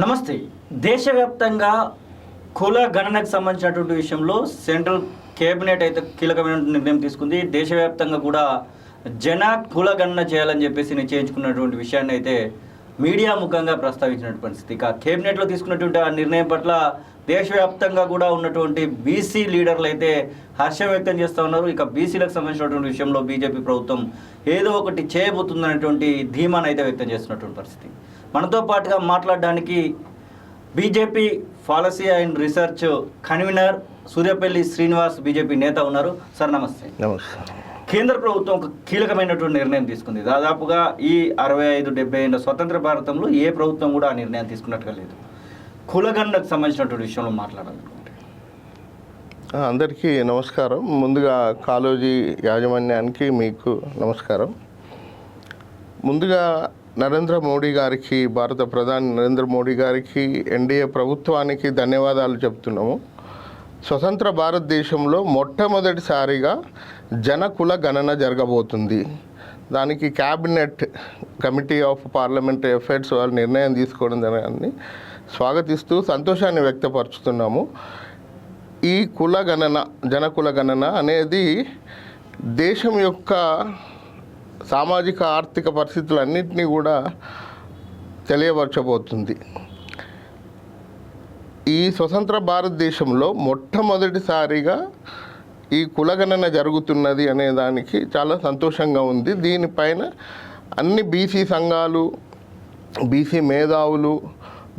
నమస్తే. దేశవ్యాప్తంగా కుల గణనకు సంబంధించినటువంటి విషయంలో సెంట్రల్ కేబినెట్ అయితే కీలకమైన నిర్ణయం తీసుకుంది. దేశవ్యాప్తంగా కూడా జన కుల గణన చేయాలని చెప్పేసి నిశ్చయించుకున్నటువంటి విషయాన్ని అయితే మీడియా ముఖంగా ప్రస్తావించినటువంటి పరిస్థితి. ఇక కేబినెట్లో తీసుకున్నటువంటి ఆ నిర్ణయం పట్ల దేశవ్యాప్తంగా కూడా ఉన్నటువంటి బీసీ లీడర్లు అయితే హర్షం వ్యక్తం చేస్తూ ఉన్నారు. ఇక బీసీలకు సంబంధించినటువంటి విషయంలో బీజేపీ ప్రభుత్వం ఏదో ఒకటి చేయబోతుందనేటువంటి ధీమాను అయితే వ్యక్తం చేస్తున్నటువంటి పరిస్థితి. మనతో పాటుగా మాట్లాడడానికి BJP policy and research convener Suryapalli Srinivas BJP నేత ఉన్నారు. సార్ నమస్తే. నమస్తే. కేంద్ర ప్రభుత్వం ఒక కీలకమైనటువంటి నిర్ణయం తీసుకుంది. దాదాపుగా ఈ 65-70 ఏళ్ళ స్వతంత్ర భారతంలో ఏ ప్రభుత్వం కూడా ఆ నిర్ణయం తీసుకున్నట్టుగా లేదు. కులగణనకు సంబంధించినటువంటి విషయంలో మాట్లాడాలనుకుంటే అందరికీ నమస్కారం. ముందుగా కాళోజీ యాజమాన్యానికి మీకు నమస్కారం. ముందుగా నరేంద్ర మోడీ గారికి, భారత ప్రధాని నరేంద్ర మోడీ గారికి, ఎన్డీఏ ప్రభుత్వానికి ధన్యవాదాలు చెప్తున్నాము. స్వతంత్ర భారతదేశంలో మొట్టమొదటిసారిగా జనకుల గణన జరగబోతుంది. దానికి cabinet committee of parliamentary affairs వాళ్ళు నిర్ణయం తీసుకోవడం దాన్ని స్వాగతిస్తూ సంతోషాన్ని వ్యక్తపరుచుతున్నాము. ఈ కుల గణన, జనకుల గణన అనేది దేశం యొక్క సామాజిక ఆర్థిక పరిస్థితులన్నింటినీ కూడా తెలియపరచబోతుంది. ఈ స్వతంత్ర భారతదేశంలో మొట్టమొదటిసారిగా ఈ కులగణన జరుగుతున్నది అనే దానికి చాలా సంతోషంగా ఉంది. దీనిపైన అన్ని బీసీ సంఘాలు, బీసీ మేధావులు,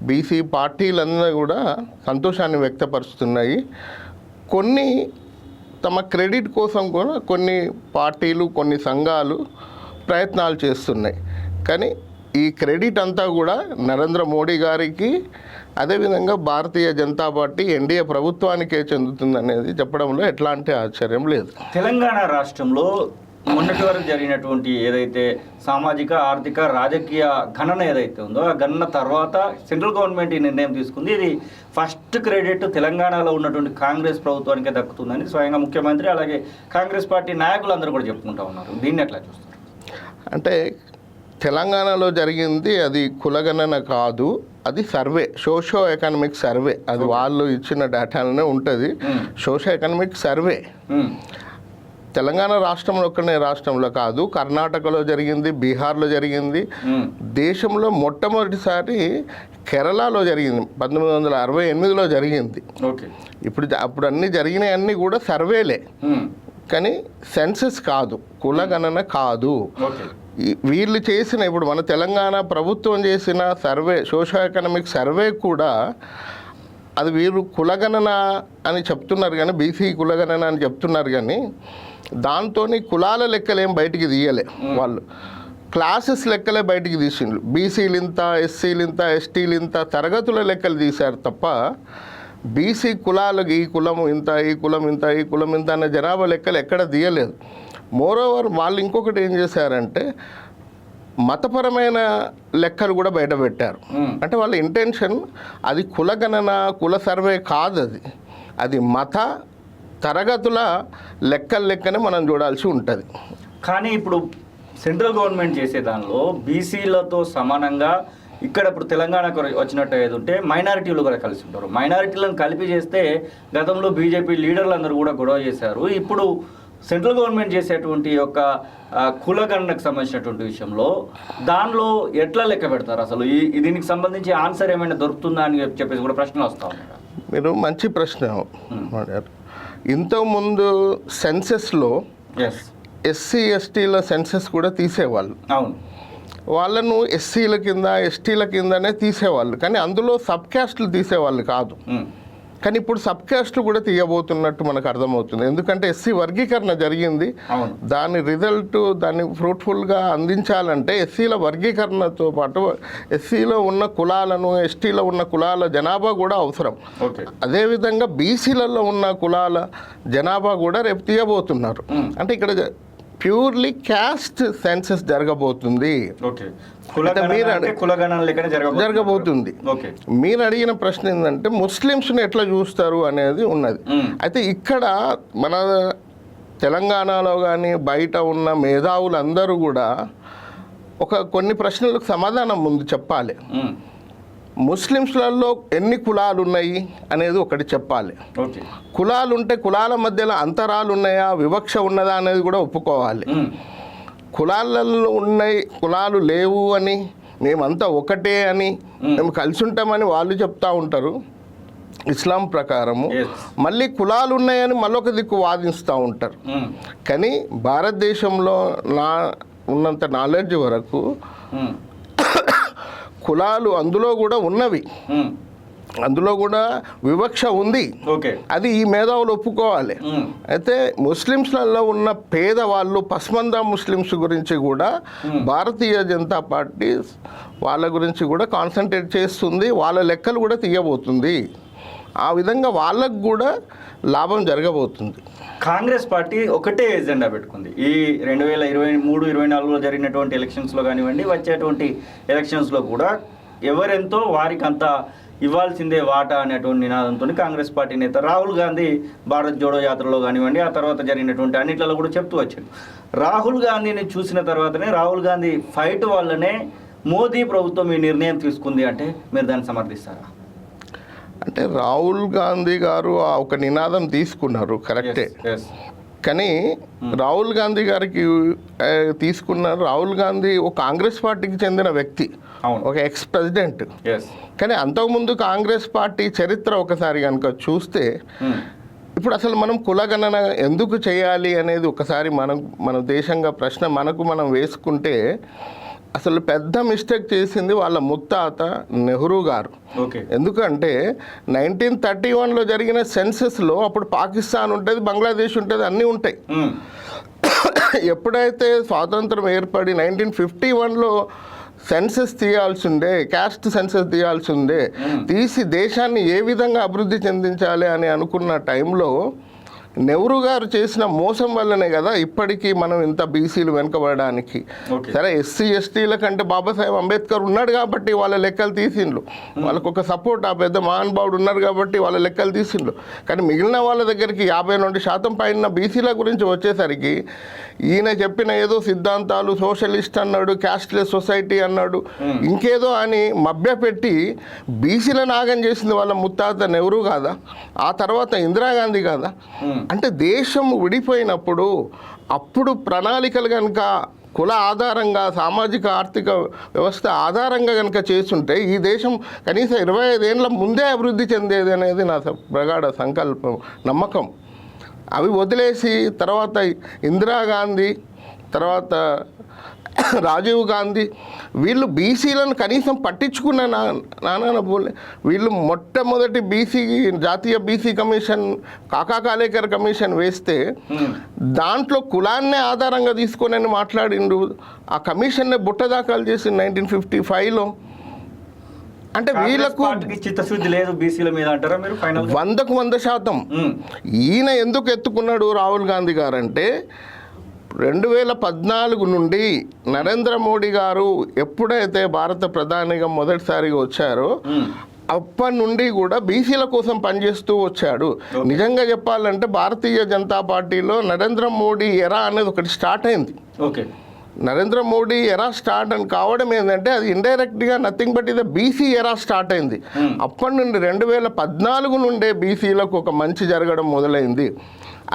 బీసీ పార్టీలన్నీ కూడా సంతోషాన్ని వ్యక్తపరుస్తున్నాయి. కొన్ని తమ క్రెడిట్ కోసం కూడా కొన్ని పార్టీలు, కొన్ని సంఘాలు ప్రయత్నాలు చేస్తున్నాయి. కానీ ఈ క్రెడిట్ అంతా కూడా నరేంద్ర మోడీ గారికి, అదేవిధంగా భారతీయ జనతా పార్టీ ఎన్డీఏ ప్రభుత్వానికే చెందుతుందనేది చెప్పడంలో ఎట్లాంటి ఆశ్చర్యం లేదు. తెలంగాణ రాష్ట్రంలో మొన్నటి వరకు జరిగినటువంటి ఏదైతే సామాజిక, ఆర్థిక, రాజకీయ గణన ఏదైతే ఉందో ఆ గణన తర్వాత సెంట్రల్ గవర్నమెంట్ ఈ నిర్ణయం తీసుకుంది. ఇది ఫస్ట్ క్రెడిట్ తెలంగాణలో ఉన్నటువంటి కాంగ్రెస్ ప్రభుత్వానికే దక్కుతుందని స్వయంగా ముఖ్యమంత్రి అలాగే కాంగ్రెస్ పార్టీ నాయకులు అందరూ కూడా చెప్పుకుంటూ ఉన్నారు. దీన్ని ఎట్లా చూస్తారు? అంటే తెలంగాణలో జరిగింది అది కులగణన కాదు, అది సర్వే, సోషో ఎకనామిక్ సర్వే. అది వాళ్ళు ఇచ్చిన డేటాలోనే ఉంటుంది. సోషో ఎకనామిక్ సర్వే తెలంగాణ రాష్ట్రంలో ఒక్కనే రాష్ట్రంలో కాదు, కర్ణాటకలో జరిగింది, బీహార్లో జరిగింది. దేశంలో మొట్టమొదటిసారి కేరళలో జరిగింది, 1968లో జరిగింది. అప్పుడు అన్నీ జరిగినాయి, అన్నీ కూడా సర్వేలే కానీ సెన్సస్ కాదు, కులగణన కాదు. వీళ్ళు చేసిన, ఇప్పుడు మన తెలంగాణ ప్రభుత్వం చేసిన సర్వే, సోషో ఎకనామిక్ సర్వే కూడా అది వీరు కులగణన అని చెప్తున్నారు కానీ, బీసీ కులగణన అని చెప్తున్నారు కానీ దాంతో కులాల లెక్కలేం బయటికి తీయలే. వాళ్ళు క్లాసెస్ లెక్కలే బయటికి తీసిండ్రు. బీసీలు ఇంత, ఎస్సీలు ఇంత, ఎస్టీలు ఇంత తరగతుల లెక్కలు తీశారు తప్ప బీసీ కులాలకు ఈ కులం ఇంత, ఈ కులం ఇంత, ఈ కులం ఇంత అనే జనాభా లెక్కలు ఎక్కడ తీయలేదు. మోరోవర్ వాళ్ళు ఇంకొకటి ఏం చేశారంటే మతపరమైన లెక్కలు కూడా బయట పెట్టారు. అంటే వాళ్ళ ఇంటెన్షన్ అది కులగణన, కుల సర్వే కాదు, అది మత తరగతుల లెక్కనే మనం చూడాల్సి ఉంటుంది. కానీ ఇప్పుడు సెంట్రల్ గవర్నమెంట్ చేసే దానిలో బీసీలతో సమానంగా ఇక్కడ ఇప్పుడు తెలంగాణకు వచ్చినట్టు ఏది ఉంటే మైనారిటీలు కూడా కలిసి ఉంటారు. మైనారిటీలను కలిపి చేస్తే గతంలో బీజేపీ లీడర్లు అందరూ కూడా గొడవ చేశారు. ఇప్పుడు సెంట్రల్ గవర్నమెంట్ చేసేటువంటి యొక్క కులగణనకు సంబంధించినటువంటి విషయంలో దానిలో ఎట్లా లెక్క పెడతారు? అసలు దీనికి సంబంధించి ఆన్సర్ ఏమైనా దొరుకుతుందా అని చెప్పేసి కూడా ప్రశ్నలు వస్తూ ఉన్నాయి. మీరు మంచి ప్రశ్న అడిగారు. ఇంతకుముందు సెన్సెస్లో ఎస్సీ ఎస్టీల సెన్సెస్ కూడా తీసేవాళ్ళు. అవును, వాళ్ళను ఎస్సీల కింద, ఎస్టీల కిందనే తీసేవాళ్ళు, కానీ అందులో సబ్ క్యాస్ట్లు తీసేవాళ్ళు కాదు. కానీ ఇప్పుడు సబ్ క్యాస్ట్లు కూడా తీయబోతున్నట్టు మనకు అర్థమవుతుంది. ఎందుకంటే ఎస్సీ వర్గీకరణ జరిగింది, దాని రిజల్ట్ దాన్ని ఫ్రూట్ఫుల్గా అందించాలంటే ఎస్సీల వర్గీకరణతో పాటు ఎస్సీలో ఉన్న కులాలను, ఎస్టీలో ఉన్న కులాల జనాభా కూడా అవసరం. అదేవిధంగా బీసీలలో ఉన్న కులాల జనాభా కూడా రేపు తీయబోతున్నారు. అంటే ఇక్కడ ప్యూర్లీ క్యాస్ట్ సెన్సస్ జరగబోతుంది. జరగబోతుంది. మీరు అడిగిన ప్రశ్న ఏంటంటే ముస్లిమ్స్ని ఎట్లా చూస్తారు అనేది ఉన్నది. అయితే ఇక్కడ మన తెలంగాణలో కానీ బయట ఉన్న మేధావులందరూ కూడా కొన్ని ప్రశ్నలకు సమాధానం ముందు చెప్పాలి. ముస్లిమ్స్లలో ఎన్ని కులాలు ఉన్నాయి అనేది ఒకటి చెప్పాలి. ఓకే. కులాలు ఉంటే కులాల మధ్యలో అంతరాలు ఉన్నాయా, వివక్ష ఉన్నదా అనేది కూడా ఒప్పుకోవాలి. కులాలలో ఉన్నాయి, కులాలు లేవు అని, మేమంతా ఒకటే అని, మేము కలిసి ఉంటామని వాళ్ళు చెప్తా ఉంటారు ఇస్లాం ప్రకారము. మళ్ళీ కులాలు ఉన్నాయని మళ్ళొక దిక్కు వాదిస్తూ ఉంటారు. కానీ భారతదేశంలో ఉన్నంత నాలెడ్జ్ వరకు కులాలు అందులో కూడా ఉన్నవి, అందులో కూడా వివక్ష ఉంది. అది ఈ మేధావులు ఒప్పుకోవాలి. అయితే ముస్లిమ్స్లలో ఉన్న పేదవాళ్ళు పస్మందా ముస్లిమ్స్ గురించి కూడా భారతీయ జనతా పార్టీ వాళ్ళ గురించి కూడా కాన్సన్ట్రేట్ చేస్తుంది, వాళ్ళ లెక్కలు కూడా తీయబోతుంది. ఆ విధంగా వాళ్ళకు కూడా లాభం జరగబోతుంది. కాంగ్రెస్ పార్టీ ఒకటే ఎజెండా పెట్టుకుంది. ఈ 2023-24లో జరిగినటువంటి ఎలక్షన్స్లో కానివ్వండి, వచ్చేటువంటి ఎలక్షన్స్లో కూడా ఎవరెంతో వారికి అంత ఇవ్వాల్సిందే వాటా అనేటువంటి నినాదంతో కాంగ్రెస్ పార్టీ నేత రాహుల్ గాంధీ భారత్ జోడో యాత్రలో కానివ్వండి, ఆ తర్వాత జరిగినటువంటి అన్నిట్లలో కూడా చెప్తూ వచ్చాడు. రాహుల్ గాంధీని చూసిన తర్వాతనే రాహుల్ గాంధీ ఫైట్ వల్లనే మోదీ ప్రభుత్వం ఈ నిర్ణయం తీసుకుంది అంటే మీరు దాన్ని సమర్థిస్తారా? అంటే రాహుల్ గాంధీ గారు ఒక నినాదం తీసుకున్నారు, కరెక్టే. కానీ రాహుల్ గాంధీ గారికి తీసుకున్నారు. రాహుల్ గాంధీ ఒక కాంగ్రెస్ పార్టీకి చెందిన వ్యక్తి, ఒక ఎక్స్ ప్రెసిడెంట్. కానీ అంతకుముందు కాంగ్రెస్ పార్టీ చరిత్ర ఒకసారి కనుక చూస్తే, ఇప్పుడు అసలు మనం కులగణన ఎందుకు చేయాలి అనేది ఒకసారి మన దేశంగా ప్రశ్న మనం వేసుకుంటే, అసలు పెద్ద మిస్టేక్ చేసింది వాళ్ళ ముత్తాత నెహ్రూ గారు. ఎందుకంటే 1931లో జరిగిన సెన్సెస్లో అప్పుడు పాకిస్తాన్ ఉంటుంది, బంగ్లాదేశ్ ఉంటుంది, అన్నీ ఉంటాయి. ఎప్పుడైతే స్వాతంత్రం ఏర్పడి 1951లో సెన్సెస్ తీయాల్సి ఉండే, క్యాస్ట్ సెన్సెస్ తీయాల్సి ఉండే, తీసి దేశాన్ని ఏ విధంగా అభివృద్ధి చెందించాలి అని అనుకున్న టైంలో నెహ్రూ గారు చేసిన మోసం వల్లనే కదా ఇప్పటికీ మనం ఇంత బీసీలు వెనుకబడడానికి. సరే, ఎస్సీ ఎస్టీల కంటే బాబాసాహెబ్ అంబేద్కర్ ఉన్నాడు కాబట్టి వాళ్ళ లెక్కలు తీసిండ్రు, వాళ్ళకు ఒక సపోర్ట్, ఆ పెద్ద మహానుభావుడు ఉన్నారు కాబట్టి వాళ్ళ లెక్కలు తీసిండ్రు. కానీ మిగిలిన వాళ్ళ దగ్గరికి 52% పైన బీసీల గురించి వచ్చేసరికి ఈయన చెప్పిన ఏదో సిద్ధాంతాలు, సోషలిస్ట్ అన్నాడు, క్యాస్ట్లెస్ సొసైటీ అన్నాడు, ఇంకేదో అని మభ్యపెట్టి బీసీలను నాగం చేసింది వాళ్ళ ముత్తాత నెహ్రూ కాదా? ఆ తర్వాత ఇందిరాగాంధీ కాదా? అంటే దేశం విడిపోయినప్పుడు అప్పుడు ప్రణాళికలు కనుక కుల ఆధారంగా, సామాజిక ఆర్థిక వ్యవస్థ ఆధారంగా కనుక చేస్తుంటే ఈ దేశం కనీసం 25 ఏళ్ళ ముందే అభివృద్ధి చెందేది అనేది నా ప్రగాఢ సంకల్పం, నమ్మకం. అవి వదిలేసి తర్వాత ఇందిరాగాంధీ, తర్వాత రాజీవ్ గాంధీ, వీళ్ళు బీసీలను కనీసం పట్టించుకున్న నాన్న పోలే. వీళ్ళు మొట్టమొదటి జాతీయ బీసీ కమిషన్, కాకా కాలేకర్ కమిషన్ వేస్తే దాంట్లో కులాన్నే ఆధారంగా తీసుకొని మాట్లాడిండు. ఆ కమిషన్నే బుట్టదాఖలు చేసి 1955లో. అంటే వీళ్ళకు చిత్తశుద్ధి లేదు బీసీల మీద అంటారా మీరు? 100% ఈయన ఎందుకు ఎత్తుకున్నాడు రాహుల్ గాంధీ గారు అంటే, 2014 నుండి నరేంద్ర మోడీ గారు ఎప్పుడైతే భారత ప్రధానిగా మొదటిసారిగా వచ్చారో అప్పటి నుండి కూడా బీసీల కోసం పనిచేస్తూ వచ్చాడు. నిజంగా చెప్పాలంటే భారతీయ జనతా పార్టీలో నరేంద్ర మోడీ ఎరా అనేది ఒకటి స్టార్ట్ అయింది. నరేంద్ర మోడీ ఎరా స్టార్ట్ అని కావడం ఏంటంటే అది ఇండైరెక్ట్గా నథింగ్ బట్ ఇది బీసీ ఎరా స్టార్ట్ అయింది. అప్పటి నుండి 2014 నుండే బీసీలకు ఒక మంచి జరగడం మొదలైంది.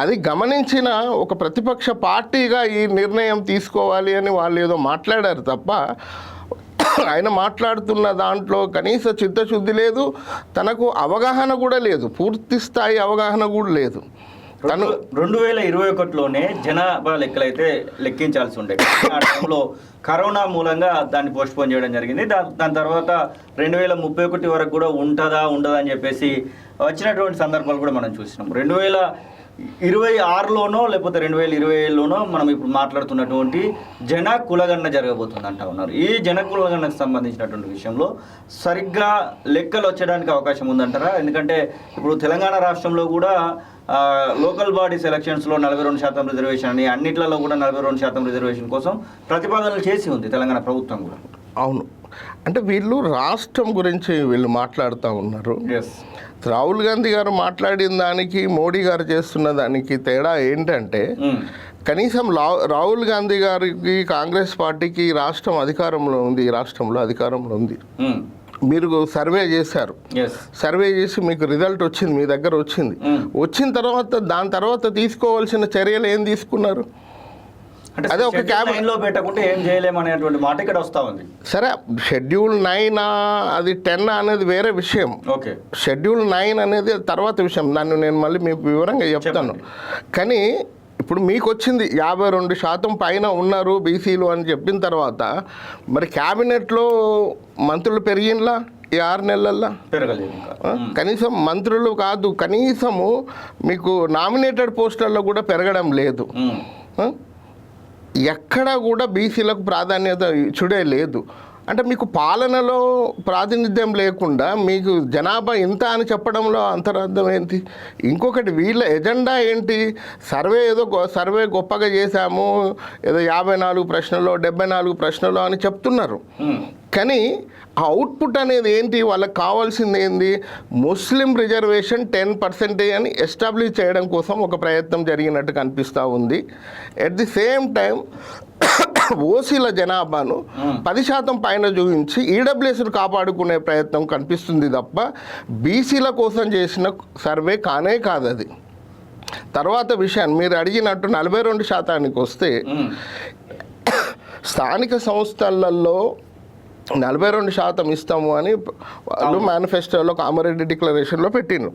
అది గమనించిన ఒక ప్రతిపక్ష పార్టీగా ఈ నిర్ణయం తీసుకోవాలి అని వాళ్ళు ఏదో మాట్లాడారు తప్ప, ఆయన మాట్లాడుతున్న దాంట్లో కనీస చిత్తశుద్ధి లేదు, తనకు అవగాహన కూడా లేదు, పూర్తి స్థాయి అవగాహన కూడా లేదు. 2021లోనే జనాభా లెక్కలైతే లెక్కించాల్సి ఉండే, ఆ టైంలో కరోనా మూలంగా దాన్ని పోస్ట్పోన్ చేయడం జరిగింది. దాని తర్వాత 2031 వరకు కూడా ఉండదా అని చెప్పేసి వచ్చినటువంటి సందర్భాలు కూడా మనం చూసినాం. 2026లోనో లేకపోతే 2027లోనో మనం ఇప్పుడు మాట్లాడుతున్నటువంటి జన కులగణన జరగబోతుంది అంటా ఉన్నారు. ఈ జన కులగణనకు సంబంధించినటువంటి విషయంలో సరిగ్గా లెక్కలు వచ్చడానికి అవకాశం ఉందంటారా? ఎందుకంటే ఇప్పుడు తెలంగాణ రాష్ట్రంలో కూడా లోకల్ బాడీస్ ఎలక్షన్స్లో 42% రిజర్వేషన్ అని, అన్నిట్లలో కూడా 42% రిజర్వేషన్ కోసం ప్రతిపాదనలు చేసి ఉంది తెలంగాణ ప్రభుత్వం కూడా. అవును, అంటే వీళ్ళు రాష్ట్రం గురించి వీళ్ళు మాట్లాడుతూ ఉన్నారు. రాహుల్ గాంధీ గారు మాట్లాడిన దానికి మోడీ గారు చేస్తున్న దానికి తేడా ఏంటంటే, కనీసం రాహుల్ గాంధీ గారికి, కాంగ్రెస్ పార్టీకి రాష్ట్రం అధికారంలో ఉంది, ఈ రాష్ట్రంలో అధికారంలో ఉంది. మీరు సర్వే చేశారు, ఎస్ సర్వే చేసి మీకు రిజల్ట్ వచ్చింది, మీ దగ్గర వచ్చింది. వచ్చిన తర్వాత దాని తర్వాత తీసుకోవాల్సిన చర్యలు ఏం తీసుకున్నారు? అంటే అదే ఒక క్యాబినెట్ లో పెట్టకుంటే ఏం చేయలేమనేటువంటి మాట ఇక్కడ వస్తా ఉంది. సరే, షెడ్యూల్ 9 అది 10 అనేది వేరే విషయం. ఓకే, షెడ్యూల్ 9 అనేది తర్వాత విషయం, దాన్ని నేను మళ్ళీ మీకు వివరంగా చెప్తాను. కానీ ఇప్పుడు మీకు వచ్చింది 52% పైన ఉన్నారు బీసీలు అని చెప్పిన తర్వాత మరి క్యాబినెట్లో మంత్రులు పెరిగినలా ఈ 6 నెలల్లో? పెరగలేదు ఇంకా. కనీసం మంత్రులు కాదు, కనీసము మీకు నామినేటెడ్ పోస్టులలో కూడా పెరగడం లేదు. ఎక్కడ కూడా బీసీలకు ప్రాధాన్యత ఇచ్చుడే లేదు. అంటే మీకు పాలనలో ప్రాతినిధ్యం లేకుండా మీకు జనాభా ఇంత అని చెప్పడంలో అంతరార్థం ఏంటి? ఇంకొకటి, వీళ్ళ ఎజెండా ఏంటి? సర్వే గొప్పగా చేశాము, ఏదో 54 ప్రశ్నలు 74 ప్రశ్నలు అని చెప్తున్నారు. కానీ ఆ అవుట్పుట్ అనేది ఏంటి? వాళ్ళకి కావాల్సింది ఏంది? ముస్లిం రిజర్వేషన్ 10% అని ఎస్టాబ్లిష్ చేయడం కోసం ఒక ప్రయత్నం జరిగినట్టు కనిపిస్తూ ఉంది. ఎట్ ది సేమ్ టైం ఓసీల జనాభాను 10% పైన చూపించి ఈడబ్ల్యూఎస్ను కాపాడుకునే ప్రయత్నం కనిపిస్తుంది తప్ప బీసీల కోసం చేసిన సర్వే కానే కాదు అది. తర్వాత విషయాన్ని మీరు అడిగినట్టు 42% వస్తే స్థానిక సంస్థలలో 42% ఇస్తాము అని వాళ్ళు మేనిఫెస్టోలో కామారెడ్డి డిక్లరేషన్లో పెట్టిండ్రు.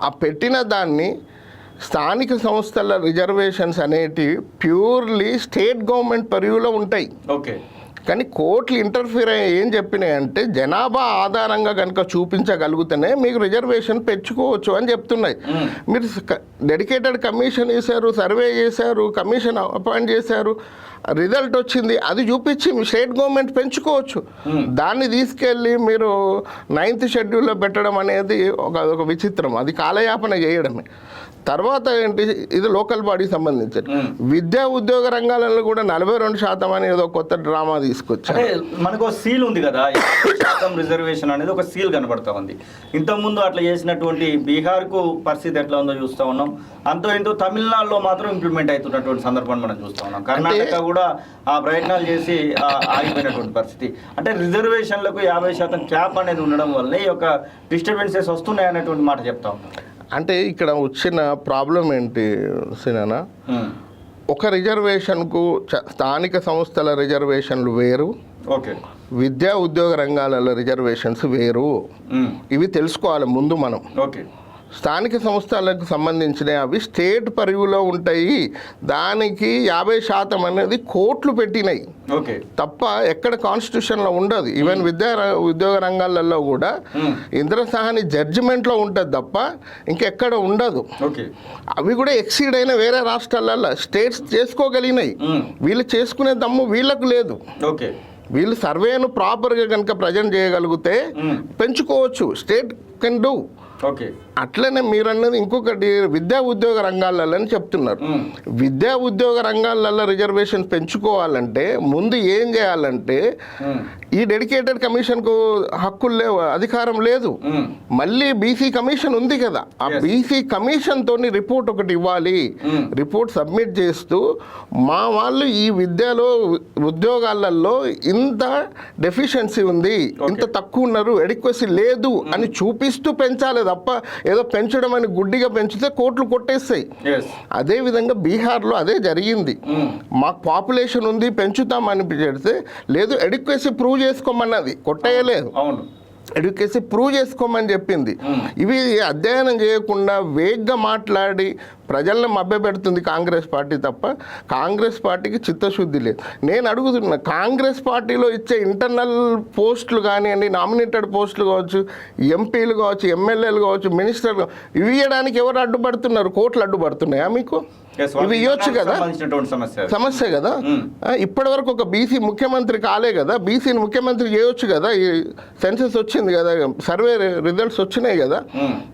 ఆ పెట్టిన దాన్ని స్థానిక సంస్థల రిజర్వేషన్స్ అనేటివి ప్యూర్లీ స్టేట్ గవర్నమెంట్ పరిధిలో ఉంటాయి. ఓకే, కానీ కోర్టులు ఇంటర్ఫీర్ అయ్యి ఏం చెప్పినాయంటే జనాభా ఆధారంగా కనుక చూపించగలిగితేనే మీకు రిజర్వేషన్ పెంచుకోవచ్చు అని చెప్తున్నాయి. మీరు డెడికేటెడ్ కమిషన్ వేశారు, సర్వే చేశారు, కమిషన్ అపాయింట్ చేశారు, రిజల్ట్ వచ్చింది, అది చూపించి మీ స్టేట్ గవర్నమెంట్ పెంచుకోవచ్చు. దాన్ని తీసుకెళ్ళి మీరు 9th షెడ్యూల్లో పెట్టడం అనేది ఒక విచిత్రం, అది కాలయాపన చేయడమే. తర్వాత ఏంటి, ఇది లోకల్ బాడీకి సంబంధించి విద్యా ఉద్యోగ రంగాలలో కూడా 42% అని ఏదో కొత్త డ్రామా తీసుకొచ్చారు. అంటే మనకు సీల్ ఉంది కదా, 50% రిజర్వేషన్ అనేది ఒక సీల్ కనబడతా ఉంది. ఇంతకుముందు అట్లా చేసినటువంటి బీహార్కు పరిస్థితి ఎట్లా ఉందో చూస్తూ ఉన్నాం. అంతో ఇంతో తమిళనాడులో మాత్రం ఇంప్లిమెంట్ అవుతున్నటువంటి సందర్భాన్ని మనం చూస్తూ ఉన్నాం. కర్ణాటక కూడా ఆ ప్రయత్నాలు చేసి ఆగిపోయినటువంటి పరిస్థితి. అంటే రిజర్వేషన్లకు 50% క్యాప్ అనేది ఉండడం వల్ల ఈ యొక్క డిస్టర్బెన్సెస్ వస్తున్నాయి అనేటువంటి మాట చెప్తా ఉన్నాం. అంటే ఇక్కడ వచ్చిన ప్రాబ్లం ఏంటి సినానా, ఒక రిజర్వేషన్కు స్థానిక సంస్థల రిజర్వేషన్లు వేరు, ఓకే, విద్యా ఉద్యోగ రంగాలలో రిజర్వేషన్స్ వేరు. ఇవి తెలుసుకోవాలి ముందు మనం. ఓకే, స్థానిక సంస్థలకు సంబంధించిన అవి స్టేట్ పరిధిలో ఉంటాయి, దానికి 50% అనేది కోర్టులు పెట్టినాయి ఓకే తప్ప ఎక్కడ కాన్స్టిట్యూషన్లో ఉండదు. ఈవెన్ ఉద్యోగ రంగాలలో కూడా ఇంద్రసాహని జడ్జిమెంట్లో ఉంటుంది తప్ప ఇంకెక్కడ ఉండదు. ఓకే, అవి కూడా ఎక్సీడ్ అయిన వేరే రాష్ట్రాలలో స్టేట్స్ చేసుకోగలిగినాయి, వీళ్ళు చేసుకునే దమ్ము వీళ్ళకు లేదు. ఓకే, వీళ్ళు సర్వేను ప్రాపర్గా కనుక ప్రజెంట్ చేయగలిగితే పెంచుకోవచ్చు, స్టేట్ కెన్ డూ. ఓకే, అట్లనే మీరు అన్నది ఇంకొకటి, విద్యా ఉద్యోగ రంగాలలో అని చెప్తున్నారు. విద్యా ఉద్యోగ రంగాలలో రిజర్వేషన్ పెంచుకోవాలంటే ముందు ఏం చేయాలంటే ఈ డెడికేటెడ్ కమిషన్కు హక్కులు లేవు, అధికారం లేదు. మళ్ళీ బీసీ కమిషన్ ఉంది కదా, ఆ బీసీ కమిషన్తో రిపోర్ట్ ఒకటి ఇవ్వాలి. రిపోర్ట్ సబ్మిట్ చేస్తూ మా వాళ్ళు ఈ విద్యలో ఉద్యోగాలలో ఇంత డెఫిషియన్సీ ఉంది, ఇంత తక్కువ ఉన్నారు, ఎడిక్వసీ లేదు అని చూపిస్తూ పెంచాలి తప్ప ఏదో పెంచడం అని గుడ్డిగా పెంచితే కోర్టులు కొట్టేస్తాయి. అదేవిధంగా బీహార్లో అదే జరిగింది. మాకు పాపులేషన్ ఉంది పెంచుతామని పెడితే లేదు, ఎడిక్వసీ ప్రూవ్ చేసుకోమన్నది, కొట్టేయలేదు, ఎడ్యుకేసీ ప్రూవ్ చేసుకోమని చెప్పింది. ఇవి అధ్యయనం చేయకుండా వేగ్గా మాట్లాడి ప్రజలను మభ్యపెడుతుంది కాంగ్రెస్ పార్టీ తప్ప కాంగ్రెస్ పార్టీకి చిత్తశుద్ధి లేదు. నేను అడుగుతున్నా, కాంగ్రెస్ పార్టీలో ఇచ్చే ఇంటర్నల్ పోస్టులు కానివ్వండి, నామినేటెడ్ పోస్టులు కావచ్చు, ఎంపీలు కావచ్చు, ఎమ్మెల్యేలు కావచ్చు, మినిస్టర్లు, ఇవి ఇవ్వడానికి ఎవరు అడ్డుపడుతున్నారు? కోర్టులు అడ్డుపడుతున్నాయా మీకు? ఇవి ఇవ్వచ్చు కదా, సమస్య కదా. ఇప్పటి వరకు ఒక బీసీ ముఖ్యమంత్రి కాలే కదా, బీసీని ముఖ్యమంత్రి చేయొచ్చు కదా. ఈ సెన్సెస్ వచ్చింది కదా, సర్వే రిజల్ట్స్ వచ్చినాయి కదా,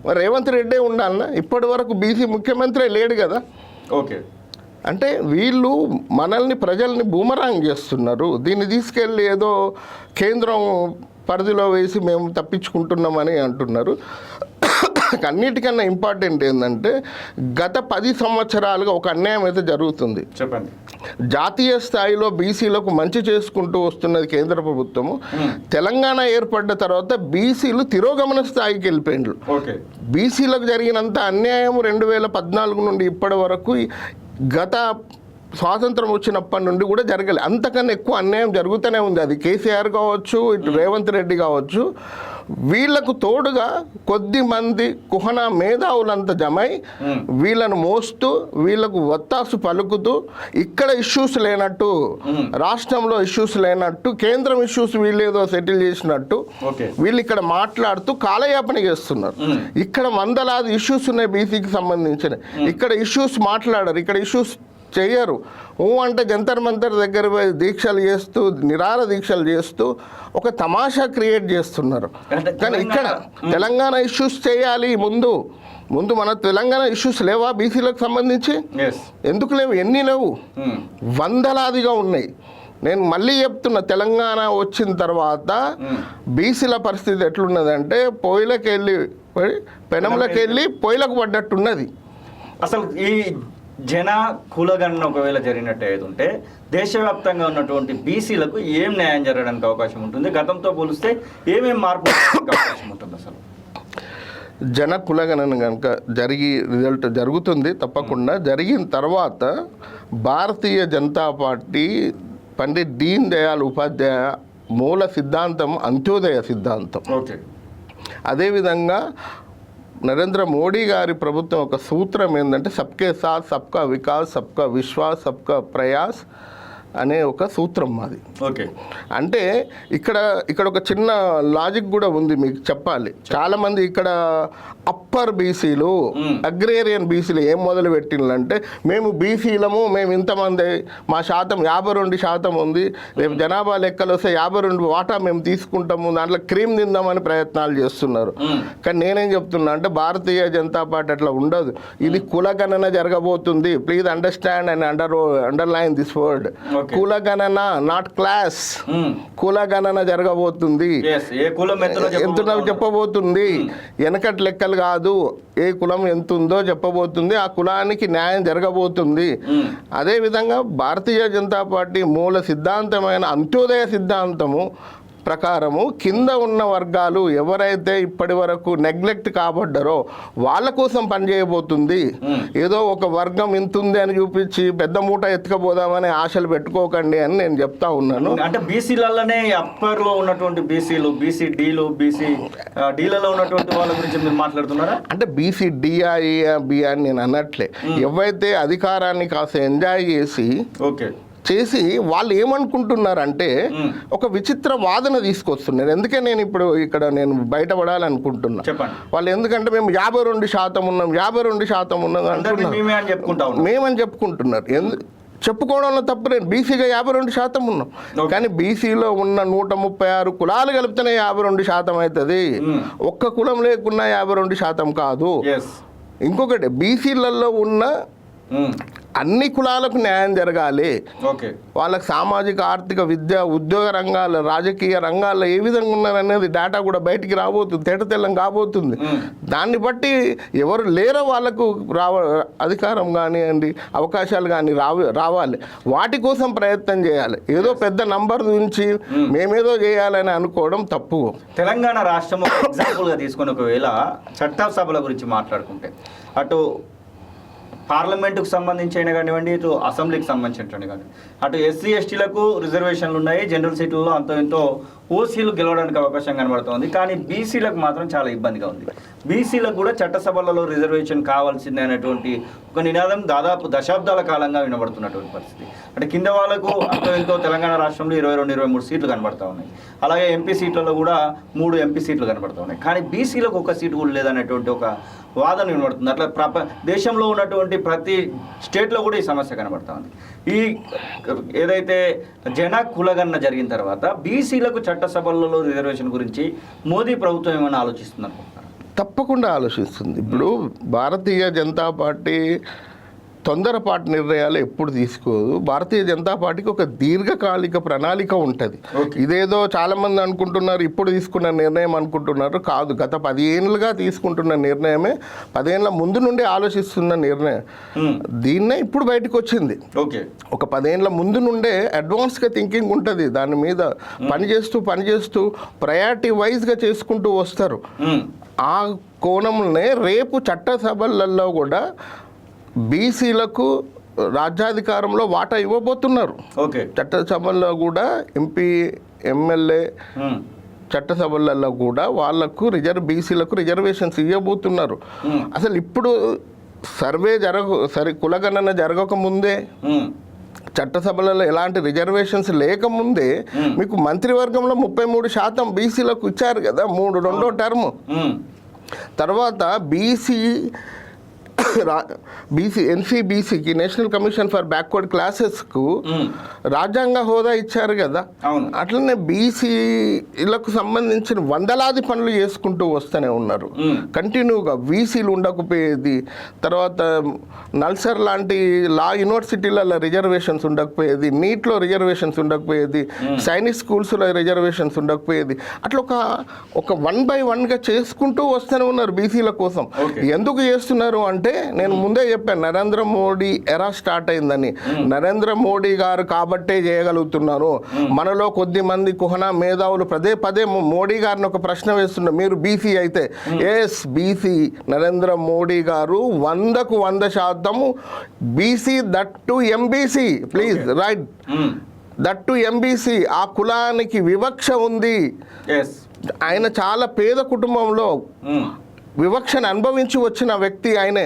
మరి రేవంత్ రెడ్డే ఉండాలన్నా? ఇప్పటి వరకు బీసీ ముఖ్యమంత్రి లేడు కదా. ఓకే, అంటే వీళ్ళు మనల్ని ప్రజల్ని బూమరాంగ్ చేస్తున్నారు. దీన్ని తీసుకెళ్ళి ఏదో కేంద్రం పరిధిలో వేసి మేము తప్పించుకుంటున్నామని అంటున్నారు. అన్నిటికన్నా ఇంపార్టెంట్ ఏంటంటే గత 10 సంవత్సరాలుగా ఒక అన్యాయం అయితే జరుగుతుంది. చెప్పండి. జాతీయ స్థాయిలో బీసీలకు మంచి చేసుకుంటూ వస్తున్నది కేంద్ర ప్రభుత్వము. తెలంగాణ ఏర్పడ్డ తర్వాత బీసీలు తిరోగమన స్థాయికి వెళ్ళిపోయిండ్రు. బీసీలకు జరిగినంత అన్యాయం 2014 నుండి ఇప్పటి వరకు గత స్వాతంత్రం వచ్చినప్పటి నుండి కూడా జరగలేదు. అంతకన్నా ఎక్కువ అన్యాయం జరుగుతూనే ఉంది. అది కేసీఆర్ కావచ్చు, ఇటు రేవంత్ రెడ్డి కావచ్చు. వీళ్లకు తోడుగా కొద్ది మంది కుహనా మేధావులంతా జమై వీళ్ళను మోస్తూ వీళ్ళకు వత్తాసు పలుకుతూ ఇక్కడ ఇష్యూస్ లేనట్టు, రాష్ట్రంలో ఇష్యూస్ లేనట్టు, కేంద్రం ఇష్యూస్ వీళ్ళేదో సెటిల్ చేసినట్టు వీళ్ళు ఇక్కడ మాట్లాడుతూ కాలయాపన చేస్తున్నారు. ఇక్కడ వందలాది ఇష్యూస్ ఉన్నాయి బీసీకి సంబంధించిన. ఇక్కడ ఇష్యూస్ మాట్లాడరు, ఇక్కడ ఇష్యూస్ చెయ్యరు. అంటే జంతర్ మంతర్ దగ్గర పోయి దీక్షలు చేస్తూ, నిరాహార దీక్షలు చేస్తూ ఒక తమాషా క్రియేట్ చేస్తున్నారు. కానీ ఇక్కడ తెలంగాణ ఇష్యూస్ చేయాలి. ముందు మన తెలంగాణ ఇష్యూస్ లేవా బీసీలకు సంబంధించి? ఎందుకు లేవు? ఎన్ని లేవు? వందలాదిగా ఉన్నాయి. నేను మళ్ళీ చెప్తున్నా, తెలంగాణ వచ్చిన తర్వాత బీసీల పరిస్థితి ఎట్లున్నదంటే పొయ్యిలకెళ్ళి పెనంలకెళ్ళి పొయ్యిలకు పడ్డట్టున్నది. అసలు ఈ జన కులగణన ఒకవేళ జరిగినట్టు ఏదుంటే దేశవ్యాప్తంగా ఉన్నటువంటి బీసీలకు ఏం న్యాయం జరగడానికి అవకాశం ఉంటుంది? గతంతో పోలిస్తే ఏమేమి మార్పు అవకాశం ఉంటుంది? అసలు జన కులగణన కనుక రిజల్ట్ జరుగుతుంది తప్పకుండా. జరిగిన తర్వాత భారతీయ జనతా పార్టీ పండిట్ దీన్ దయాళ్ ఉపాధ్యాయ మూల సిద్ధాంతం అంత్యోదయ సిద్ధాంతం. అదేవిధంగా నరేంద్ర మోడీ గారి ప్రభుత్వం ఒక సూత్రం ఏంటంటే సబ్కే సాత్ సబ్కా వికాస్ సబ్కా విశ్వాస్ సబ్కా ప్రయాస్ అనే ఒక సూత్రం మాది. అంటే ఇక్కడ ఒక చిన్న లాజిక్ కూడా ఉంది, మీకు చెప్పాలి. చాలామంది ఇక్కడ అప్పర్ బీసీలు, అగ్రేరియన్ బీసీలు ఏం మొదలు పెట్టిందంటే మేము బీసీలము, మేము ఇంతమంది, మా శాతం 52% ఉంది, రేపు జనాభా లెక్కలు వస్తే 52 వాటా మేము తీసుకుంటాము, దాంట్లో క్రీమ్ తిందామని ప్రయత్నాలు చేస్తున్నారు. కానీ నేనేం చెప్తున్నా అంటే భారతీయ జనతా పార్టీ అట్లా ఉండదు. ఇది కులగణన జరగబోతుంది. Please understand and underline this word. కులగణన, నాట్ క్లాస్. కులగణన జరగబోతుంది. ఎంత చెప్పబోతుంది, వెనకటి లెక్కలు కాదు, ఏ కులం ఎంత ఉందో చెప్పబోతుంది. ఆ కులానికి న్యాయం జరగబోతుంది. అదేవిధంగా భారతీయ జనతా పార్టీ మూల సిద్ధాంతమైన అంత్యోదయ సిద్ధాంతము ప్రకారము కింద ఉన్న వర్గాలు ఎవరైతే ఇప్పటి వరకు నెగ్లెక్ట్ కాబడ్డారో వాళ్ళ కోసం పనిచేయబోతుంది. ఏదో ఒక వర్గం ఇంతుంది అని చూపించి పెద్ద మూట ఎత్తుకపోదామని ఆశలు పెట్టుకోకండి అని నేను చెప్తా ఉన్నాను. అంటే బీసీలలోనే అప్పర్లో ఉన్నటువంటి బీసీలు, బీసీ డీలు, బీసీ డీలలో ఉన్నటువంటి వాళ్ళ గురించి మీరు మాట్లాడుతున్నారా? అంటే బీసీ బి అని నేను అన్నట్లే. ఎవరైతే అధికారాన్ని కాస్త ఎంజాయ్ చేసి వాళ్ళు ఏమనుకుంటున్నారంటే ఒక విచిత్ర వాదన తీసుకొస్తున్నారు. ఎందుకే నేను ఇప్పుడు ఇక్కడ బయటపడాలనుకుంటున్నా. వాళ్ళు ఎందుకంటే మేము 52% ఉన్నాం, 52% ఉన్నాం అంటున్నారు. మేమని చెప్పుకుంటున్నారు. చెప్పుకోవడంలో తప్పు లేదు. బీసీగా 52% ఉన్నాం. కానీ బీసీలో ఉన్న 136 కులాలు కలిపితేనే 52% అవుతుంది. ఒక్క కులం లేకున్నా 52% కాదు. ఇంకొకటి, బీసీలలో ఉన్న అన్ని కులాలకు న్యాయం జరగాలి. వాళ్ళకి సామాజిక, ఆర్థిక, విద్య, ఉద్యోగ రంగాలు, రాజకీయ రంగాల్లో ఏ విధంగా ఉన్నారనేది డేటా కూడా బయటికి రాబోతుంది, తేటతెల్లం కాబోతుంది. దాన్ని బట్టి ఎవరు లేరో వాళ్ళకు అధికారం కానివ్వండి, అవకాశాలు కానీ రావాలి. వాటి కోసం ప్రయత్నం చేయాలి. ఏదో పెద్ద నంబర్ నుంచి మేమేదో చేయాలని అనుకోవడం తప్పు. తెలంగాణ రాష్ట్రం ఎగ్జాంపుల్గా తీసుకుని ఒకవేళ చట్టసభల గురించి మాట్లాడుకుంటే అటు పార్లమెంటుకు సంబంధించి అయినా కానివ్వండి, ఇటు అసెంబ్లీకి సంబంధించినట్టు కానివ్వండి, అటు ఎస్సీ ఎస్టీలకు రిజర్వేషన్లు ఉన్నాయి. జనరల్ సీట్లలో అంతో ఎంతో ఓసీలు గెలవడానికి అవకాశం కనబడుతుంది. కానీ బీసీలకు మాత్రం చాలా ఇబ్బందిగా ఉంది. బీసీలకు కూడా చట్టసభలలో రిజర్వేషన్ కావాల్సిందే అనేటువంటి ఒక నినాదం దాదాపు దశాబ్దాల కాలంగా వినబడుతున్నటువంటి పరిస్థితి. అంటే కింద వాళ్ళకు అంతో ఎంతో తెలంగాణ రాష్ట్రంలో 22-23 సీట్లు కనబడతా ఉన్నాయి. అలాగే ఎంపీ సీట్లలో కూడా 3 ఎంపీ సీట్లు కనబడతా ఉన్నాయి. కానీ బీసీలకు ఒక సీటు కూడా లేదనేటువంటి ఒక వాదన వినబడుతుంది. అట్లా దేశంలో ఉన్నటువంటి ప్రతి స్టేట్లో కూడా ఈ సమస్య కనబడతా ఉంది. ఈ ఏదైతే జన కులగణన జరిగిన తర్వాత బీసీలకు చట్టసభలలో రిజర్వేషన్ గురించి మోదీ ప్రభుత్వం ఏమైనా ఆలోచిస్తుంది అనుకుంటున్నారు? తప్పకుండా ఆలోచిస్తుంది. ఇప్పుడు భారతీయ జనతా పార్టీ తొందరపాటు నిర్ణయాలు ఎప్పుడు తీసుకోదు. భారతీయ జనతా పార్టీకి ఒక దీర్ఘకాలిక ప్రణాళిక ఉంటుంది. ఇదేదో చాలామంది అనుకుంటున్నారు ఇప్పుడు తీసుకున్న నిర్ణయం అనుకుంటున్నారు. కాదు, గత 10 ఏళ్ళుగా తీసుకుంటున్న నిర్ణయమే, 10 ఏళ్ళ ముందు నుండి ఆలోచిస్తున్న నిర్ణయం. దీన్నే ఇప్పుడు బయటకు వచ్చింది. ఒక 10 ఏళ్ళ ముందు నుండే అడ్వాన్స్గా థింకింగ్ ఉంటుంది. దాని మీద పనిచేస్తూ ప్రయారిటీ వైజ్గా చేసుకుంటూ వస్తారు. ఆ కోణంలోనే రేపు చట్టసభలలో కూడా బీసీలకు రాజ్యాధికారంలో వాటా ఇవ్వబోతున్నారు. చట్టసభల్లో కూడా ఎంపీ ఎమ్మెల్యే చట్టసభలలో కూడా వాళ్లకు బీసీలకు రిజర్వేషన్స్ ఇవ్వబోతున్నారు. అసలు ఇప్పుడు కులగణన జరగకముందే, చట్టసభలలో ఎలాంటి రిజర్వేషన్స్ లేకముందే మీకు మంత్రివర్గంలో 33% బీసీలకు ఇచ్చారు కదా, రెండో టర్మ్. తర్వాత ఎన్సీబీసీకి, నేషనల్ కమిషన్ ఫర్ బ్యాక్వర్డ్ క్లాసెస్కు రాజ్యాంగ హోదా ఇచ్చారు కదా. అట్లనే బీసీలకు సంబంధించిన వందలాది పనులు చేసుకుంటూ వస్తూనే ఉన్నారు కంటిన్యూగా. వీసీలు ఉండకపోయేది, తర్వాత నల్సర్ లాంటి యూనివర్సిటీలలో రిజర్వేషన్స్ ఉండకపోయేది, నీట్లో రిజర్వేషన్స్ ఉండకపోయేది, సైనిక్ స్కూల్స్లో రిజర్వేషన్స్ ఉండకపోయేది. అట్లా ఒక 1 by 1గా చేసుకుంటూ వస్తూనే ఉన్నారు బీసీల కోసం. ఎందుకు చేస్తున్నారు అంటే, నేను ముందే చెప్పాను, నరేంద్ర మోడీ ఎరా స్టార్ట్ అయిందని. నరేంద్ర మోడీ గారు కాబట్టే చేయగలుగుతున్నారు. మనలో కొద్ది మంది కుహనా మేధావులు పదే మోడీ గారిని ఒక ప్రశ్న వేస్తున్నారు, మీరు బీసీ అయితే? Yes, BC. నరేంద్ర మోడీ గారు 100కు 100% BC, that to MBC. Please write, that to MBC. ఆ కులానికి వివక్ష ఉంది. ఆయన చాలా పేద కుటుంబంలో వివక్షను అనుభవించి వచ్చిన వ్యక్తి ఆయనే.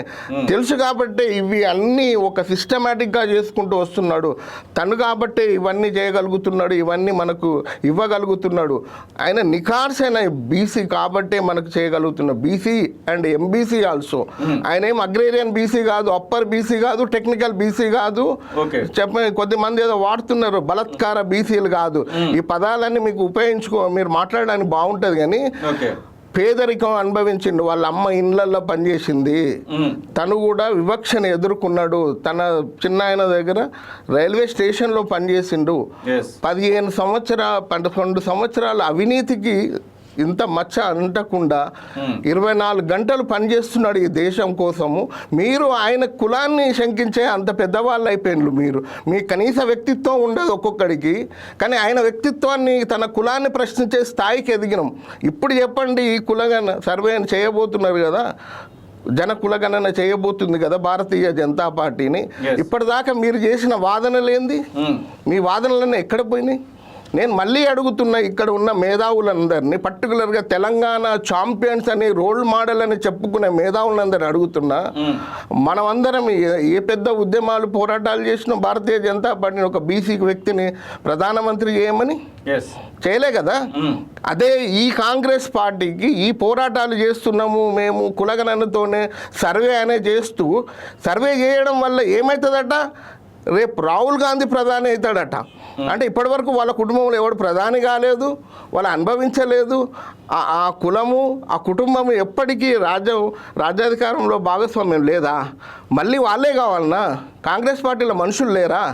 తెలుసు కాబట్టే ఇవి అన్నీ ఒక సిస్టమేటిక్గా చేసుకుంటూ వస్తున్నాడు. తను కాబట్టే ఇవన్నీ చేయగలుగుతున్నాడు, ఇవన్నీ మనకు ఇవ్వగలుగుతున్నాడు. ఆయన నిఖార్సైన బీసీ కాబట్టే మనకు చేయగలుగుతున్నాడు. BC and MBC also. ఆయన ఏం అగ్రేరియన్ బీసీ కాదు, అప్పర్ బీసీ కాదు, టెక్నికల్ బీసీ కాదు. కొద్దిమంది ఏదో వాడుతున్నారు, బలత్కార బీసీలు కాదు. ఈ పదాలన్నీ మీకు మీరు మాట్లాడడానికి బాగుంటుంది, కానీ పేదరికం అనుభవించిండు. వాళ్ళ అమ్మ ఇండ్లల్లో పనిచేసింది. తను కూడా వివక్షను ఎదుర్కొన్నాడు. తన చిన్నాయన దగ్గర రైల్వే స్టేషన్లో పనిచేసిండు. 11 సంవత్సరాల అవినీతికి ఇంత మచ్చ అంటకుండా 24 గంటలు పనిచేస్తున్నాడు ఈ దేశం కోసము. మీరు ఆయన కులాన్ని శంకించే అంత పెద్దవాళ్ళు అయిపోయిండ్రు. మీ కనీస వ్యక్తిత్వం ఉండదు ఒక్కొక్కడికి, కానీ ఆయన వ్యక్తిత్వాన్ని, తన కులాన్ని ప్రశ్నించే స్థాయికి ఎదిగినాం. ఇప్పుడు చెప్పండి, ఈ కులగణన సర్వే చేయబోతున్నారు కదా, కులగణన చేయబోతుంది కదా భారతీయ జనతా పార్టీని. ఇప్పటిదాకా మీరు చేసిన వాదనలేంది? మీ వాదనలన్నీ ఎక్కడ పోయినాయి? నేను మళ్ళీ అడుగుతున్నా, ఇక్కడ ఉన్న మేధావులందరినీ, పర్టికులర్గా తెలంగాణ ఛాంపియన్స్ అని, రోల్ మోడల్ అని చెప్పుకునే మేధావులందరినీ అడుగుతున్నా, మనమందరం ఏ పెద్ద ఉద్యమాలు పోరాటాలు చేసినా భారతీయ జనతా పార్టీని ఒక బీసీ వ్యక్తిని ప్రధానమంత్రి చేయమని చేయలే కదా. అదే ఈ కాంగ్రెస్ పార్టీకి ఈ పోరాటాలు చేస్తున్నాము మేము కులగణనతోనే, సర్వే చేస్తూ, సర్వే చేయడం వల్ల ఏమవుతుందట, రేపు రాహుల్ గాంధీ ప్రధాని అవుతాడట. అంటే ఇప్పటివరకు వాళ్ళ కుటుంబంలో ఎవడు ప్రధాని కాలేదు, వాళ్ళు అనుభవించలేదు. ఆ కులము, ఆ కుటుంబం ఎప్పటికీ రాజ్యాధికారంలో భాగస్వామ్యం లేదా? మళ్ళీ వాళ్ళే కావాలన్నా? కాంగ్రెస్ పార్టీలో మనుషులు లేరా?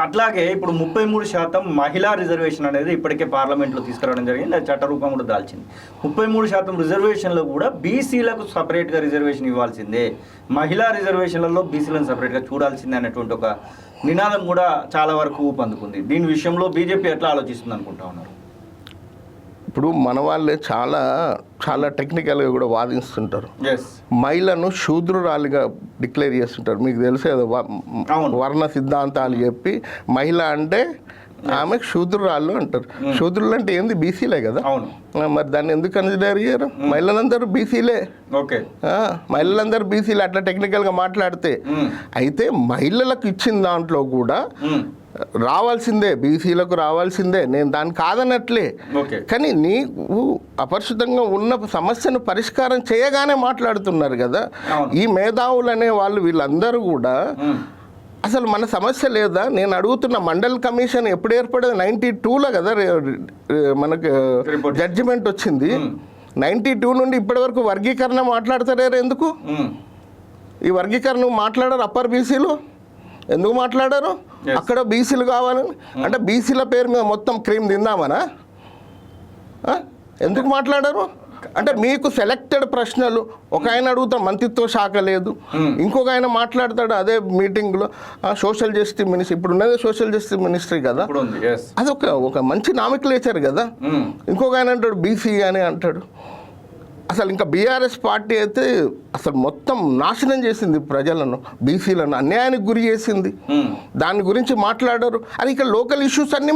అట్లాగే ఇప్పుడు 33% మహిళా రిజర్వేషన్ అనేది ఇప్పటికే పార్లమెంట్లో తీసుకురావడం జరిగింది. అది చట్ట రూపం కూడా దాల్చింది. 33% రిజర్వేషన్లో కూడా బీసీలకు సపరేట్గా రిజర్వేషన్ ఇవ్వాల్సిందే, మహిళా రిజర్వేషన్లలో బీసీలను సపరేట్గా చూడాల్సిందే అనేటువంటి ఒక నినాదం కూడా చాలా వరకు ఊపందుకుంది. దీని విషయంలో బీజేపీ ఎట్లా ఆలోచిస్తుంది అనుకుంటా ఉన్నారు? ఇప్పుడు మన వాళ్ళే చాలా టెక్నికల్గా కూడా వాదిస్తుంటారు. మహిళను శూద్రురాలిగా డిక్లేర్ చేస్తుంటారు. మీకు తెలిసే వర్ణ సిద్ధాంతాలు చెప్పి మహిళ అంటే ఆమెకు శూద్రురాళ్ళు అంటారు. శూద్రులు అంటే ఏంది? బీసీలే కదా. మరి దాన్ని ఎందుకు కన్సిడర్ చేయరు? మహిళలందరూ బీసీలే. మహిళలందరూ బీసీలే అట్లా టెక్నికల్గా మాట్లాడితే. అయితే మహిళలకు ఇచ్చిన దాంట్లో కూడా రావాల్సిందే, బీసీలకు రావాల్సిందే, నేను దాన్ని కాదనట్లే. కానీ నీవు అపరిశుద్ధంగా ఉన్న సమస్యను పరిష్కారం చేయగానే మాట్లాడుతున్నారు కదా ఈ మేధావులు అనే వాళ్ళు. వీళ్ళందరూ కూడా అసలు మన సమస్య లేదా? నేను అడుగుతున్న మండల్ కమిషన్ ఎప్పుడు ఏర్పడేది? 92లో కదా మనకు జడ్జిమెంట్ వచ్చింది. 92 నుండి ఇప్పటి వరకు వర్గీకరణ మాట్లాడతారు ఎందుకు? ఈ వర్గీకరణ మాట్లాడారు అప్పర్ బీసీలో, ఎందుకు మాట్లాడారు? అక్కడ బీసీలు కావాలని, అంటే బీసీల పేరు మీద మొత్తం క్రీమ్ తిందామనా? ఎందుకు మాట్లాడారు? అంటే మీకు సెలెక్టెడ్ ప్రశ్నలు, ఒక ఆయన అడుగుతాడు మంత్రిత్వ శాఖ లేదు, ఇంకొక ఆయన మాట్లాడతాడు అదే మీటింగ్లో సోషల్ జస్టిస్ మినిస్ట్రీ, ఇప్పుడు ఉన్నదే సోషల్ జస్టిస్ మినిస్ట్రీ కదా, అది ఒక మంచి నామిక్లేచర్ కదా. ఇంకొక ఆయన అంటాడు బీసీ అని అంటాడు. అసలు ఇంకా బీఆర్ఎస్ పార్టీ అయితే అసలు మొత్తం నాశనం చేసింది ప్రజలను, బీసీలను అన్యాయానికి గురి చేసింది. దాని గురించి మాట్లాడారు. అది ఇక లోకల్ ఇష్యూస్ అన్నీ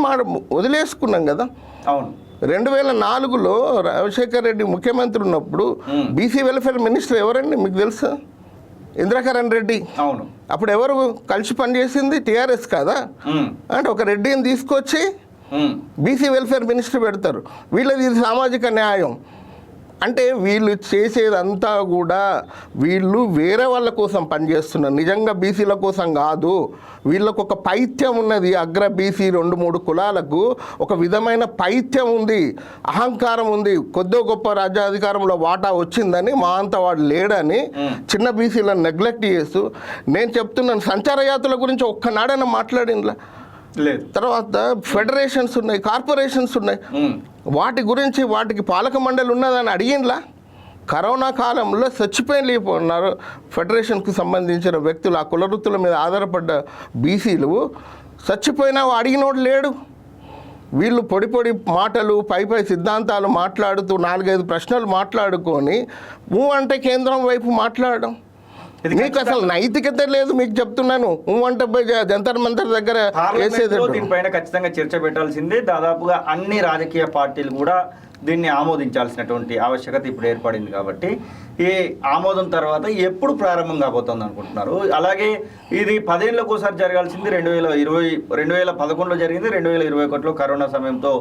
వదిలేసుకున్నాం కదా. అవును, 2004లో రాజశేఖర్ రెడ్డి ముఖ్యమంత్రి ఉన్నప్పుడు బీసీ వెల్ఫేర్ మినిస్టర్ ఎవరండి మీకు తెలుసా? ఇంద్రకరణ్ రెడ్డి. అవును, అప్పుడు ఎవరు కలిసి పనిచేసింది? టీఆర్ఎస్ కదా. అంటే ఒక రెడ్డిని తీసుకొచ్చి బీసీ వెల్ఫేర్ మినిస్టర్ పెడతారు. వీళ్ళది ఇది సామాజిక న్యాయం అంటే వీళ్ళు చేసేదంతా కూడా వీళ్ళు వేరే వాళ్ళ కోసం పనిచేస్తున్నారు, నిజంగా బీసీల కోసం కాదు. వీళ్ళకు ఒక పైత్యం ఉన్నది. అగ్ర బీసీ 2-3 కులాలకు ఒక విధమైన పైత్యం ఉంది, అహంకారం ఉంది. కొద్దో గొప్ప రాజ్యాధికారంలో వాటా వచ్చిందని, మా అంత వాడు లేడని చిన్న బీసీలను నెగ్లెక్ట్ చేస్తూ, నేను చెప్తున్నాను సంచార యాత్రల గురించి ఒక్కనాడైనా మాట్లాడినలా లేదు. తర్వాత ఫెడరేషన్స్ ఉన్నాయి, కార్పొరేషన్స్ ఉన్నాయి, వాటి గురించి వాటికి పాలక మండలి ఉన్నదని అడిగినలా? కరోనా కాలంలో చచ్చిపోయిన ఫెడరేషన్కు సంబంధించిన వ్యక్తులు, ఆ కుల వృత్తుల మీద ఆధారపడ్డ బీసీలు చచ్చిపోయినా అడిగినోడు లేడు. వీళ్ళు పొడి పొడి మాటలు, పై సిద్ధాంతాలు మాట్లాడుతూ 4-5 ప్రశ్నలు మాట్లాడుకొని అంటే కేంద్రం వైపు మాట్లాడడం. మీకు అసలు నైతికత లేదు. మీకు చెప్తున్నాను, అంటే జంతర్ మంతర్ దగ్గర దీనిపైన ఖచ్చితంగా చర్చ పెట్టాల్సిందే. దాదాపుగా అన్ని రాజకీయ పార్టీలు కూడా దీన్ని ఆమోదించాల్సినటువంటి ఆవశ్యకత ఇప్పుడు ఏర్పడింది. కాబట్టి ఈ ఆమోదం తర్వాత ఎప్పుడు ప్రారంభం కాబోతుంది అనుకుంటున్నారు? అలాగే ఇది 10 ఏళ్ళకు ఒకసారి జరగాల్సింది 2011లో జరిగింది, 2021లో కరోనా సమయంతో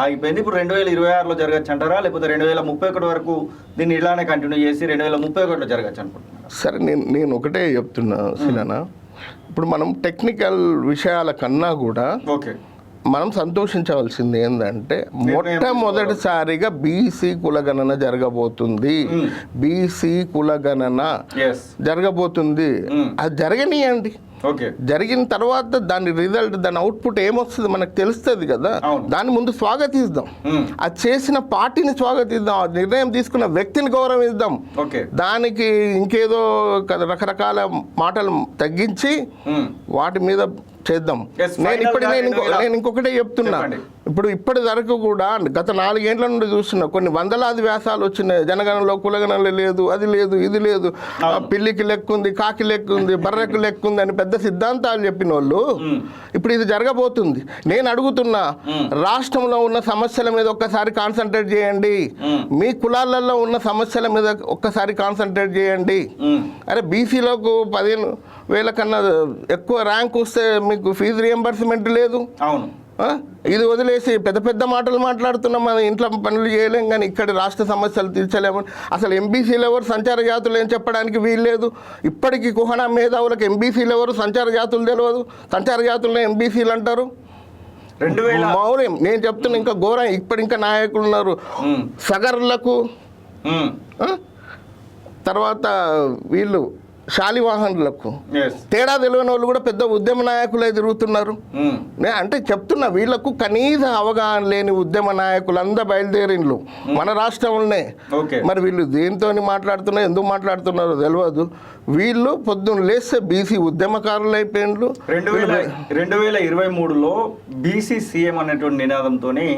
ఆగిపోయింది. ఇప్పుడు 2026లో జరగచ్చు అంటారా, లేకపోతే 2031 వరకు దీన్ని ఇలానే కంటిన్యూ చేసి 2031లో జరగచ్చు అనుకుంటున్నారా? సరే, నేను ఒకటే చెప్తున్నా సినా, ఇప్పుడు మనం టెక్నికల్ విషయాల కన్నా కూడా మనం సంతోషించవలసింది ఏంటంటే మొట్టమొదటిసారిగా బీసీ కులగణన జరగబోతుంది. బీసీ కులగణన జరగబోతుంది. అది జరగనియండి. జరిగిన తర్వాత దాని రిజల్ట్, దాని అవుట్పుట్ ఏమొస్తుంది మనకు తెలుస్తుంది కదా. దాని ముందు స్వాగతిద్దాం, అది చేసిన పార్టీని స్వాగతిద్దాం, ఆ నిర్ణయం తీసుకున్న వ్యక్తిని గౌరవిద్దాం. దానికి ఇంకేదో రకరకాల మాటలు తగ్గించి వాటి మీద చేద్దాం. నేను ఇంకొకటే చెప్తున్నా, ఇప్పటి వరకు కూడా గత 4 ఏళ్ల నుండి చూస్తున్నా కొన్ని వందలాది వ్యాసాలు వచ్చినాయి. జనగణనలో కులగణనలో లేదు, అది లేదు, ఇది లేదు, పిల్లికి లెక్కుంది, కాకి లెక్కుంది, బర్రెకు లెక్కుంది అని పెద్ద సిద్ధాంతాలు చెప్పిన వాళ్ళు ఇప్పుడు ఇది జరగబోతుంది. నేను అడుగుతున్నా, రాష్ట్రంలో ఉన్న సమస్యల మీద ఒక్కసారి కాన్సన్ట్రేట్ చేయండి, మీ కులాలలో ఉన్న సమస్యల మీద ఒక్కసారి కాన్సన్ట్రేట్ చేయండి. అరే బీసీలకు 15,000 కన్నా ఎక్కువ ర్యాంక్ వస్తే మీకు ఫీజు రియంబర్స్మెంట్ లేదు. అవును, ఇది వదిలేసి పెద్ద పెద్ద మాటలు మాట్లాడుతున్నాం, మన ఇంట్లో పనులు చేయలేం కానీ ఇక్కడ రాష్ట్ర సమస్యలు తీర్చలేమని. అసలు ఎంబీసీలు ఎవరు, సంచార జాతులు ఏం చెప్పడానికి వీల్లేదు. ఇప్పటికీ కుహనా మేధావులకు ఎంబీసీలు ఎవరు, సంచార జాతులు తెలియదు. సంచార జాతులను ఎంబీసీలు అంటారు. మౌర్యం నేను చెప్తున్నా, ఇంకా ఘోరం. ఇంకా నాయకులు ఉన్నారు సగర్లకు, తర్వాత వీళ్ళు శాలివాహనులకు తేడా తెలియని వాళ్ళు కూడా పెద్ద ఉద్యమ నాయకులై తిరుగుతున్నారు. అంటే చెప్తున్నా, వీళ్ళకు కనీస అవగాహన లేని ఉద్యమ నాయకులు అందరూ బయలుదేరిండ్లు మన రాష్ట్రంలోనే. మరి వీళ్ళు దేంతో మాట్లాడుతున్నారు, ఎందుకు మాట్లాడుతున్నారో తెలియదు. వీళ్ళు పొద్దున్న లేస్తే బీసీ ఉద్యమకారులు అయిపోయిండ్లు. 2023లో బీసీ సీఎం అనేటువంటి నినాదంతోనే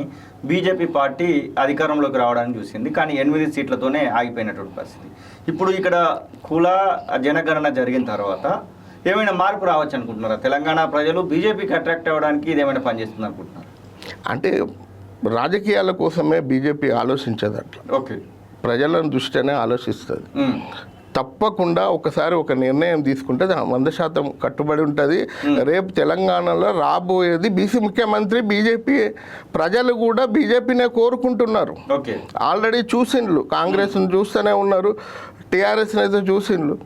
బీజేపీ పార్టీ అధికారంలోకి రావడానికి చూసింది, కానీ 8 సీట్లతోనే ఆగిపోయినటువంటి పరిస్థితి. ఇప్పుడు ఇక్కడ కుల జనగణన జరిగిన తర్వాత ఏమైనా మార్పు రావచ్చు అనుకుంటున్నారా? తెలంగాణ ప్రజలు బీజేపీకి అట్రాక్ట్ అవ్వడానికి ఇది ఏమైనా పనిచేస్తుంది అనుకుంటున్నారు? అంటే రాజకీయాల కోసమే బీజేపీ ఆలోచించదు, అట్లా ప్రజల దృష్టినే ఆలోచిస్తుంది. తప్పకుండా ఒకసారి ఒక నిర్ణయం తీసుకుంటే 100% కట్టుబడి ఉంటుంది. రేపు తెలంగాణలో రాబోయేది బీసీ ముఖ్యమంత్రి బీజేపీ. ప్రజలు కూడా బీజేపీనే కోరుకుంటున్నారు. ఆల్రెడీ చూసిండ్లు, కాంగ్రెస్ని చూస్తూనే ఉన్నారు, టీఆర్ఎస్ని అయితే చూసిండ్లు.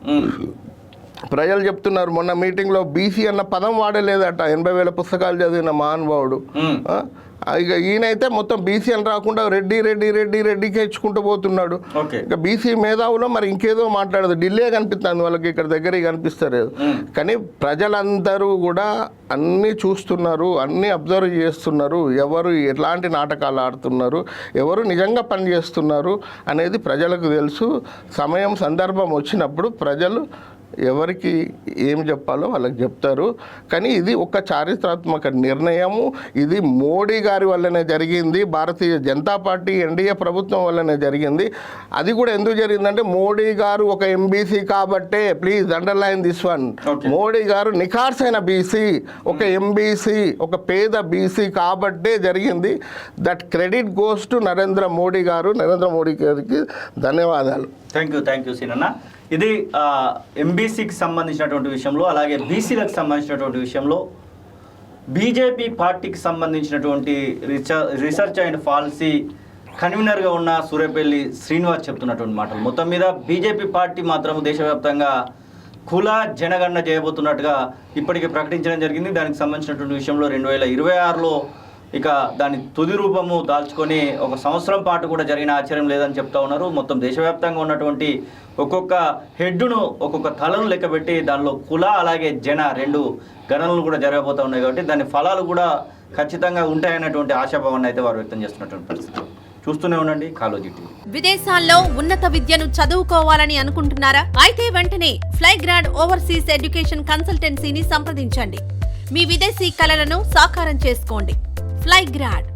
ప్రజలు చెప్తున్నారు, మొన్న మీటింగ్లో బీసీ అన్న పదం వాడలేదట. 80,000 పుస్తకాలు చదివిన మహానుభావుడు ఇక ఈయనైతే మొత్తం బీసీ అని రాకుండా రెడ్డికి ఇచ్చుకుంటూ పోతున్నాడు. ఓకే. ఇక బీసీ మేధావులో మరి ఇంకేదో మాట్లాడదు, ఢిల్లీ కనిపిస్తుంది వాళ్ళకి, ఇక్కడ దగ్గర కనిపిస్తారు. కానీ ప్రజలందరూ కూడా అన్నీ చూస్తున్నారు, అన్నీ అబ్జర్వ్ చేస్తున్నారు, ఎవరు ఎట్లాంటి నాటకాలు ఆడుతున్నారు, ఎవరు నిజంగా పనిచేస్తున్నారు అనేది ప్రజలకు తెలుసు. సమయం సందర్భం వచ్చినప్పుడు ప్రజలు ఎవరికి ఏం చెప్పాలో వాళ్ళకి చెప్తారు. కానీ ఇది ఒక చారిత్రాత్మక నిర్ణయము. ఇది మోడీ గారి వల్లనే జరిగింది, భారతీయ జనతా పార్టీ ఎన్డీఏ ప్రభుత్వం వల్లనే జరిగింది. అది కూడా ఎందుకు జరిగిందంటే మోడీ గారు ఒక ఎంబీసీ కాబట్టే, please underline this one. Modi గారు నిఖార్సైన బీసీ, ఒక ఎంబీసీ, ఒక పేద బీసీ కాబట్టే జరిగింది. That credit goes to Narendra Modi గారు. నరేంద్ర మోడీ గారికి ధన్యవాదాలు. థ్యాంక్ యూ సీనన్న. ఇది ఎంబీసీకి సంబంధించినటువంటి విషయంలో, అలాగే బీసీలకు సంబంధించినటువంటి విషయంలో బీజేపీ పార్టీకి సంబంధించినటువంటి రీసెర్చ్ అండ్ పాలసీ కన్వీనర్గా ఉన్న సూర్యపల్లి శ్రీనివాస్ చెప్తున్నటువంటి మాటలు. మొత్తం మీద బీజేపీ పార్టీ మాత్రం దేశవ్యాప్తంగా కుల జనగణన చేయబోతున్నట్టుగా ఇప్పటికే ప్రకటించడం జరిగింది. దానికి సంబంధించినటువంటి విషయంలో 2026లో ఇక దాని తుది రూపము దాల్చుకొని 1 సంవత్సరం పాటు కూడా జరిగిన ఆశ్చర్యం లేదని చెప్తా ఉన్నారు. మొత్తం దేశవ్యాప్తంగా ఉన్నటువంటి ఒక్కొక్క హెడ్ను, ఒక్కొక్క తలను లెక్కబెట్టి దానిలో కుల అలాగే జన 2 గణనలు కూడా జరగబోతూ ఉన్నాయి. కాబట్టి దాని ఫలాలు కూడా ఖచ్చితంగా ఉంటాయన్నటువంటి ఆశాభావాన్ని అయితే వారు వ్యక్తం చేస్తున్నటువంటి పరిస్థితి. చూస్తూనే ఉండండి కాలోజీ టీవీ. విదేశాల్లో ఉన్నత విద్యను చదువుకోవాలని అనుకుంటున్నారా? అయితే వెంటనే ఫ్లైగ్రాడ్ ఓవర్సీస్ ఎడ్యుకేషన్ కన్సల్టెన్సీని సంప్రదించండి. మీ విదేశీ కలలను సాకారం చేసుకోండి. ఫ్లైగ్రాడ్